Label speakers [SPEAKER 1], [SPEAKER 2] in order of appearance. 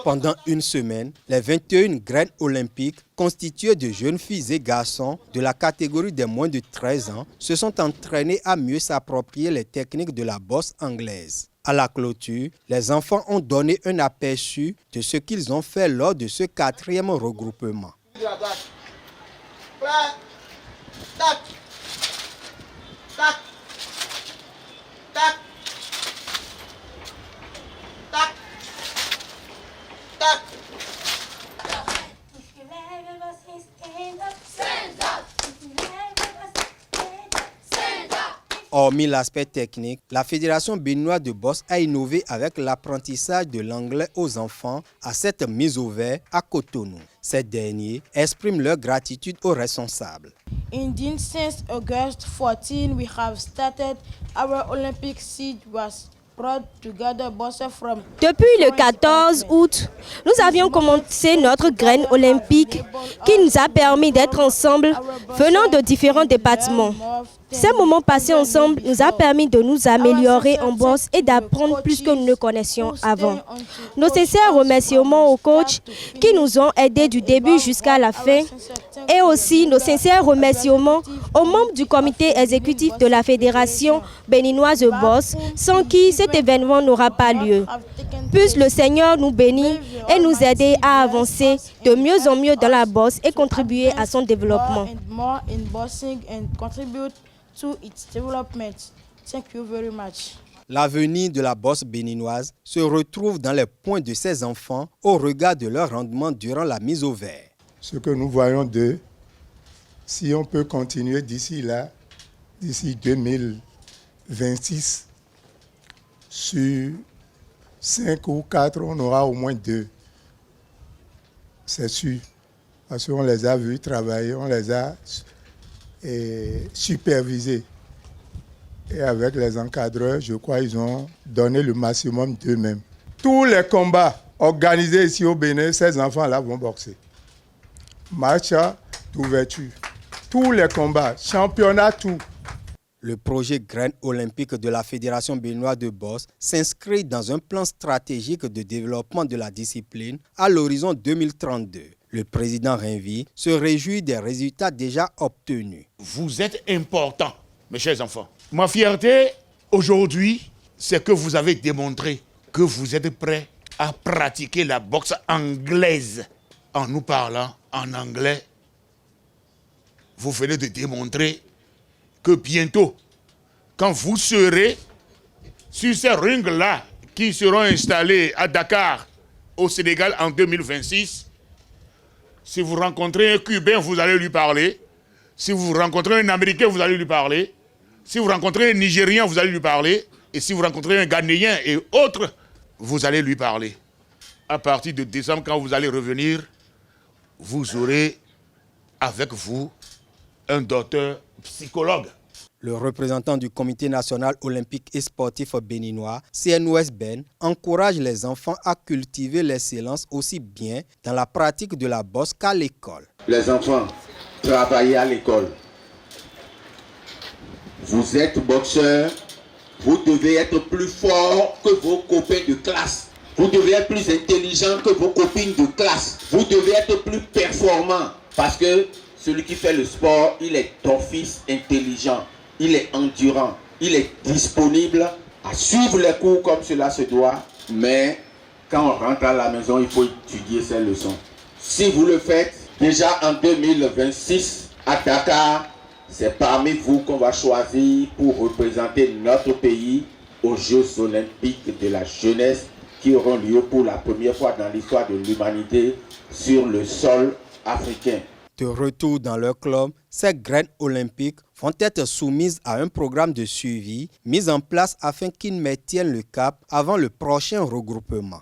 [SPEAKER 1] Pendant une semaine, les 21 graines olympiques, constituées de jeunes filles et garçons de la catégorie des moins de 13 ans, se sont entraînés à mieux s'approprier les techniques de la boxe anglaise. À la clôture, les enfants ont donné un aperçu de ce qu'ils ont fait lors de ce 4e regroupement. Hormis l'aspect technique, la Fédération béninoise de boxe a innové avec l'apprentissage de l'anglais aux enfants à cette mise au vert à Cotonou. Ces derniers expriment leur gratitude aux responsables.
[SPEAKER 2] Indeed, since August 14, we have started our Olympic siege was brought together from.
[SPEAKER 3] Depuis le 14 août, nous avions commencé notre graine olympique qui nous a permis d'être ensemble, venant de différents départements. Ces moments passés ensemble nous a permis de nous améliorer en boxe et d'apprendre plus que nous ne connaissions avant. Nos sincères remerciements aux coachs qui nous ont aidés du début jusqu'à la fin et aussi nos sincères remerciements aux membres du comité exécutif de la Fédération béninoise de boxe sans qui cet événement n'aura pas lieu. Puisse le Seigneur nous bénir et nous aider à avancer de mieux en mieux dans la boxe et contribuer à son développement.
[SPEAKER 2] To its development. Thank you very much.
[SPEAKER 1] L'avenir de la boxe béninoise se retrouve dans les points de ces enfants au regard de leur rendement durant la mise au vert.
[SPEAKER 4] Ce que nous voyons d'eux, si on peut continuer d'ici là, d'ici 2026, sur 5 ou 4, on aura au moins 2. C'est sûr. Parce qu'on les a vus travailler, on les a supervisés. Et avec les encadreurs, je crois qu'ils ont donné le maximum d'eux-mêmes. Tous les combats organisés ici au Bénin, ces enfants-là vont boxer. Match d'ouverture. Tous les combats, championnat, tout.
[SPEAKER 1] Le projet Graines olympiques de la Fédération béninoise de boxe s'inscrit dans un plan stratégique de développement de la discipline à l'horizon 2032. Le président Renvi se réjouit des résultats déjà obtenus.
[SPEAKER 5] Vous êtes importants, mes chers enfants. Ma fierté aujourd'hui, c'est que vous avez démontré que vous êtes prêts à pratiquer la boxe anglaise. En nous parlant en anglais, vous venez de démontrer que bientôt, quand vous serez sur ces rings-là qui seront installés à Dakar, au Sénégal en 2026, si vous rencontrez un Cubain, vous allez lui parler. Si vous rencontrez un Américain, vous allez lui parler. Si vous rencontrez un Nigérian, vous allez lui parler. Et si vous rencontrez un Ghanéen et autres, vous allez lui parler. À partir de décembre, quand vous allez revenir, vous aurez avec vous un docteur psychologue.
[SPEAKER 1] Le représentant du Comité national olympique et sportif béninois, CNOS-BEN, encourage les enfants à cultiver l'excellence aussi bien dans la pratique de la boxe qu'à l'école.
[SPEAKER 6] Les enfants, travaillez à l'école. Vous êtes boxeur, vous devez être plus fort que vos copains de classe. Vous devez être plus intelligent que vos copines de classe. Vous devez être plus performant parce que celui qui fait le sport, il est d'office intelligent. Il est endurant, il est disponible à suivre les cours comme cela se doit, mais quand on rentre à la maison, il faut étudier ces leçons. Si vous le faites, déjà en 2026, à Dakar, c'est parmi vous qu'on va choisir pour représenter notre pays aux Jeux olympiques de la jeunesse qui auront lieu pour la première fois dans l'histoire de l'humanité sur le sol africain.
[SPEAKER 1] De retour dans leur club, ces graines olympiques vont être soumises à un programme de suivi mis en place afin qu'ils maintiennent le cap avant le prochain regroupement.